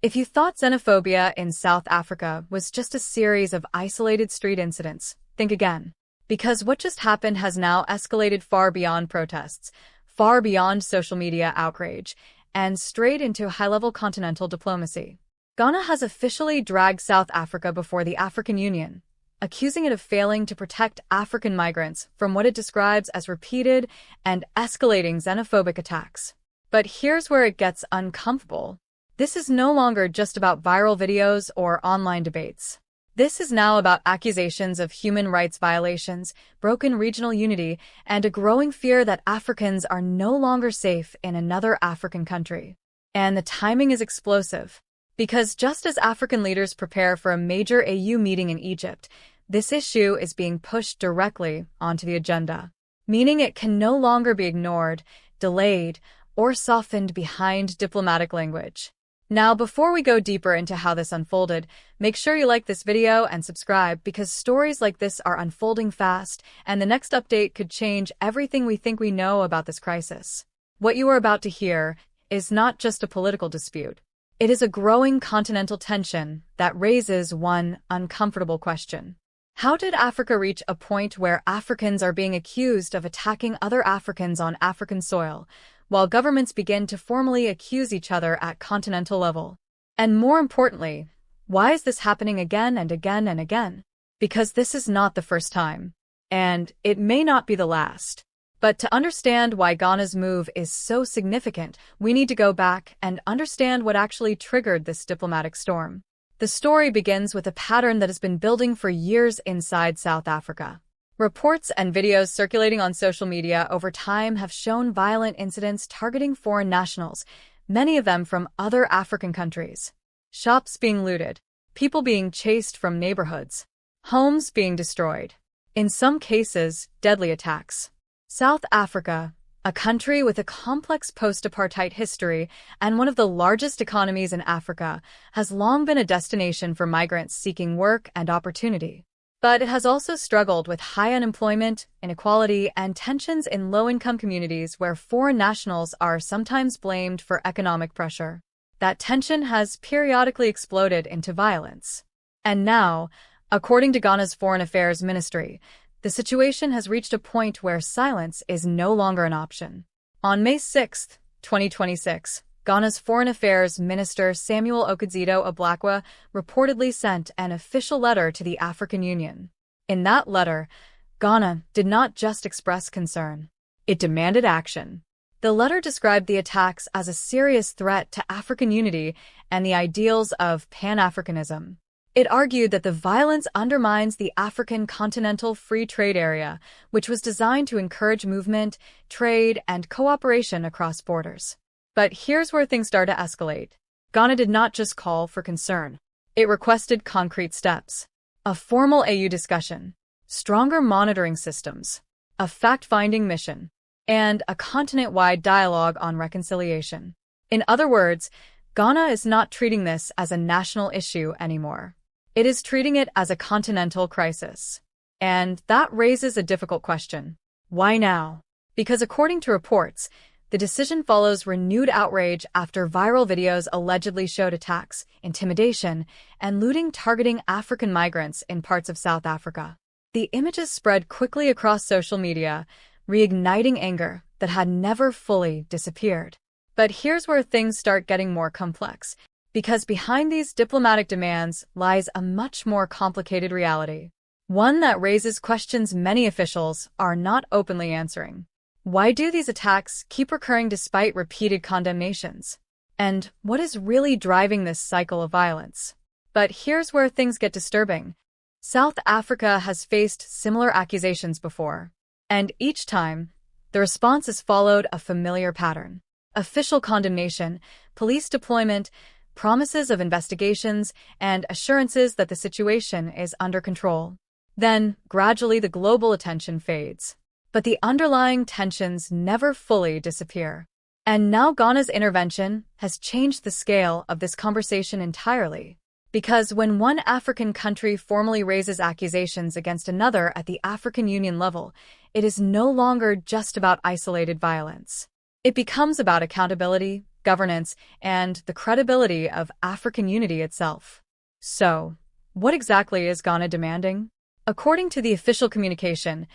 If you thought xenophobia in South Africa was just a series of isolated street incidents, think again. Because what just happened has now escalated far beyond protests, far beyond social media outrage, and straight into high-level continental diplomacy. Ghana has officially dragged South Africa before the African Union, accusing it of failing to protect African migrants from what it describes as repeated and escalating xenophobic attacks. But here's where it gets uncomfortable. This is no longer just about viral videos or online debates. This is now about accusations of human rights violations, broken regional unity, and a growing fear that Africans are no longer safe in another African country. And the timing is explosive. Because just as African leaders prepare for a major AU meeting in Egypt, this issue is being pushed directly onto the agenda, meaning it can no longer be ignored, delayed, or softened behind diplomatic language. Now, before we go deeper into how this unfolded, make sure you like this video and subscribe because stories like this are unfolding fast, and the next update could change everything we think we know about this crisis. What you are about to hear is not just a political dispute. It is a growing continental tension that raises one uncomfortable question. How did Africa reach a point where Africans are being accused of attacking other Africans on African soil, while governments begin to formally accuse each other at continental level? And more importantly, why is this happening again and again and again? Because this is not the first time, and it may not be the last. But to understand why Ghana's move is so significant, we need to go back and understand what actually triggered this diplomatic storm. The story begins with a pattern that has been building for years inside South Africa. Reports and videos circulating on social media over time have shown violent incidents targeting foreign nationals, many of them from other African countries. Shops being looted, people being chased from neighborhoods, homes being destroyed. In some cases, deadly attacks. South Africa, a country with a complex post-apartheid history and one of the largest economies in Africa, has long been a destination for migrants seeking work and opportunity. But it has also struggled with high unemployment, inequality, and tensions in low-income communities where foreign nationals are sometimes blamed for economic pressure. That tension has periodically exploded into violence. And now, according to Ghana's Foreign Affairs Ministry, the situation has reached a point where silence is no longer an option. On May 6, 2026, Ghana's Foreign Affairs Minister Samuel Okudzeto-Ablakwa reportedly sent an official letter to the African Union. In that letter, Ghana did not just express concern. It demanded action. The letter described the attacks as a serious threat to African unity and the ideals of Pan-Africanism. It argued that the violence undermines the African Continental Free Trade Area, which was designed to encourage movement, trade, and cooperation across borders. But here's where things start to escalate. Ghana did not just call for concern. It requested concrete steps. A formal AU discussion, stronger monitoring systems, a fact-finding mission, and a continent-wide dialogue on reconciliation. In other words, Ghana is not treating this as a national issue anymore. It is treating it as a continental crisis. And that raises a difficult question. Why now? Because according to reports, the decision follows renewed outrage after viral videos allegedly showed attacks, intimidation, and looting targeting African migrants in parts of South Africa. The images spread quickly across social media, reigniting anger that had never fully disappeared. But here's where things start getting more complex, because behind these diplomatic demands lies a much more complicated reality. One that raises questions many officials are not openly answering. Why do these attacks keep recurring despite repeated condemnations? And what is really driving this cycle of violence? But here's where things get disturbing. South Africa has faced similar accusations before, and each time, the response has followed a familiar pattern. Official condemnation, police deployment, promises of investigations, and assurances that the situation is under control. Then, gradually the global attention fades. But the underlying tensions never fully disappear. And now Ghana's intervention has changed the scale of this conversation entirely. Because when one African country formally raises accusations against another at the African Union level, it is no longer just about isolated violence. It becomes about accountability, governance, and the credibility of African unity itself. So, what exactly is Ghana demanding? According to the official communication,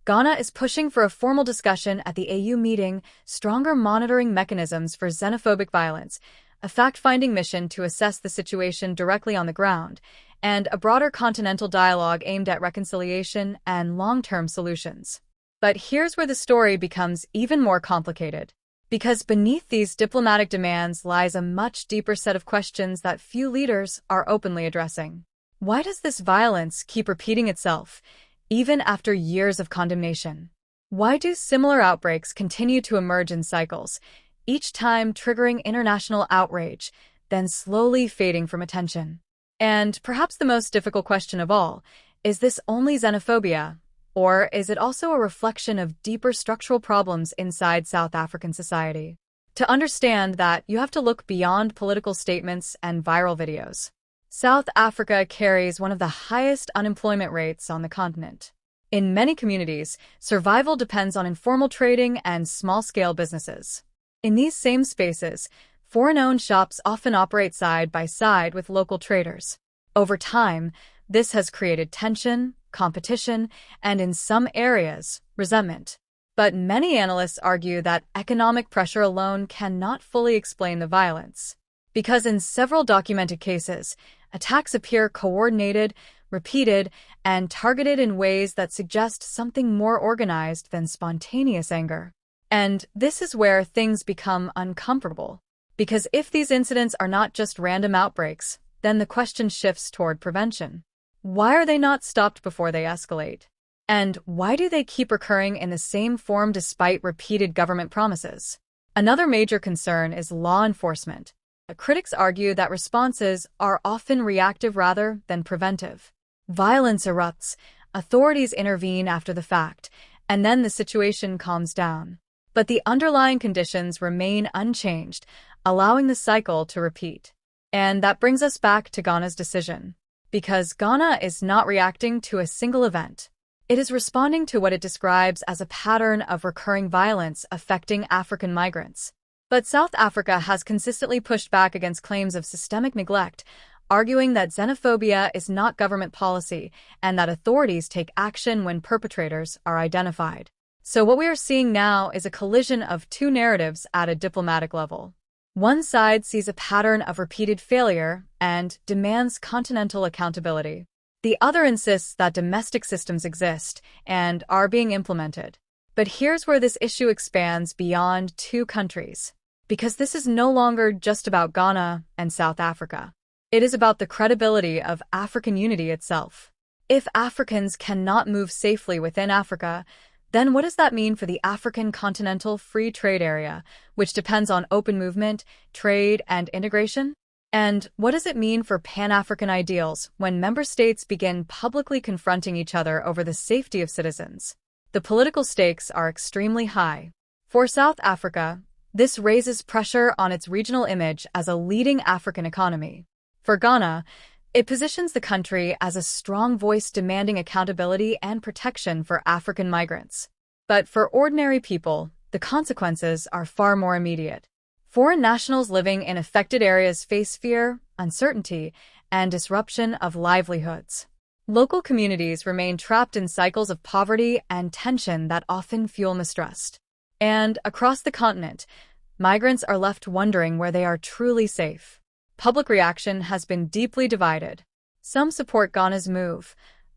Ghana is pushing for a formal discussion at the AU meeting, stronger monitoring mechanisms for xenophobic violence, a fact-finding mission to assess the situation directly on the ground, and a broader continental dialogue aimed at reconciliation and long-term solutions. But here's where the story becomes even more complicated. Because beneath these diplomatic demands lies a much deeper set of questions that few leaders are openly addressing. Why does this violence keep repeating itself, even after years of condemnation? Why do similar outbreaks continue to emerge in cycles, each time triggering international outrage, then slowly fading from attention? And perhaps the most difficult question of all, is this only xenophobia, or is it also a reflection of deeper structural problems inside South African society? To understand that, you have to look beyond political statements and viral videos. South Africa carries one of the highest unemployment rates on the continent. In many communities, survival depends on informal trading and small-scale businesses. In these same spaces, foreign-owned shops often operate side by side with local traders. Over time, this has created tension, competition, and in some areas, resentment. But many analysts argue that economic pressure alone cannot fully explain the violence. Because in several documented cases, attacks appear coordinated, repeated, and targeted in ways that suggest something more organized than spontaneous anger. And this is where things become uncomfortable. Because if these incidents are not just random outbreaks, then the question shifts toward prevention. Why are they not stopped before they escalate? And why do they keep recurring in the same form despite repeated government promises? Another major concern is law enforcement. Critics argue that responses are often reactive rather than preventive. Violence erupts, authorities intervene after the fact, and then the situation calms down. But the underlying conditions remain unchanged, allowing the cycle to repeat. And that brings us back to Ghana's decision. Because Ghana is not reacting to a single event. It is responding to what it describes as a pattern of recurring violence affecting African migrants. But South Africa has consistently pushed back against claims of systemic neglect, arguing that xenophobia is not government policy and that authorities take action when perpetrators are identified. So what we are seeing now is a collision of two narratives at a diplomatic level. One side sees a pattern of repeated failure and demands continental accountability. The other insists that domestic systems exist and are being implemented. But here's where this issue expands beyond two countries. Because this is no longer just about Ghana and South Africa. It is about the credibility of African unity itself. If Africans cannot move safely within Africa, then what does that mean for the African Continental Free Trade Area, which depends on open movement, trade, and integration? And what does it mean for Pan-African ideals when member states begin publicly confronting each other over the safety of citizens? The political stakes are extremely high. For South Africa, this raises pressure on its regional image as a leading African economy. For Ghana, it positions the country as a strong voice demanding accountability and protection for African migrants. But for ordinary people, the consequences are far more immediate. Foreign nationals living in affected areas face fear, uncertainty, and disruption of livelihoods. Local communities remain trapped in cycles of poverty and tension that often fuel mistrust. And across the continent, migrants are left wondering where they are truly safe. Public reaction has been deeply divided. Some support Ghana's move,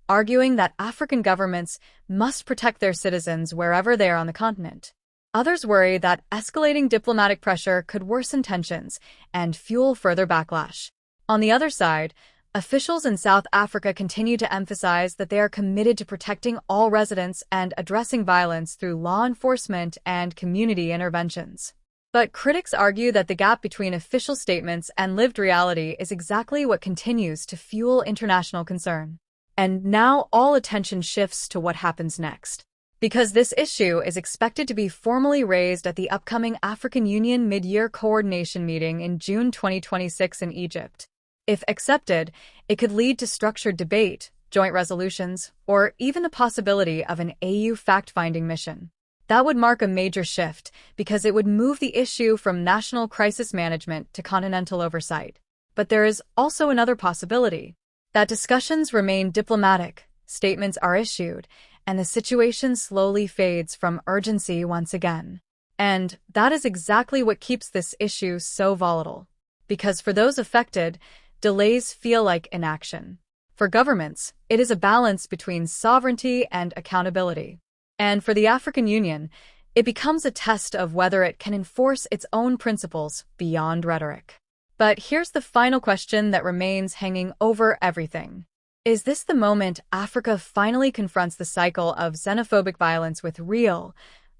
arguing that African governments must protect their citizens wherever they are on the continent. Others worry that escalating diplomatic pressure could worsen tensions and fuel further backlash. On the other side, officials in South Africa continue to emphasize that they are committed to protecting all residents and addressing violence through law enforcement and community interventions. But critics argue that the gap between official statements and lived reality is exactly what continues to fuel international concern. And now all attention shifts to what happens next. Because this issue is expected to be formally raised at the upcoming African Union Mid-Year Coordination Meeting in June 2026 in Egypt. If accepted, it could lead to structured debate, joint resolutions, or even the possibility of an AU fact-finding mission. That would mark a major shift because it would move the issue from national crisis management to continental oversight. But there is also another possibility that discussions remain diplomatic, statements are issued, and the situation slowly fades from urgency once again. And that is exactly what keeps this issue so volatile. Because for those affected, delays feel like inaction. For governments, it is a balance between sovereignty and accountability. And for the African Union, it becomes a test of whether it can enforce its own principles beyond rhetoric. But here's the final question that remains hanging over everything. Is this the moment Africa finally confronts the cycle of xenophobic violence with real,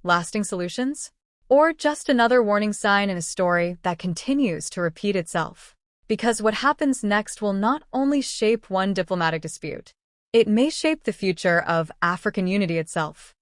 lasting solutions? Or just another warning sign in a story that continues to repeat itself? Because what happens next will not only shape one diplomatic dispute, it may shape the future of African unity itself.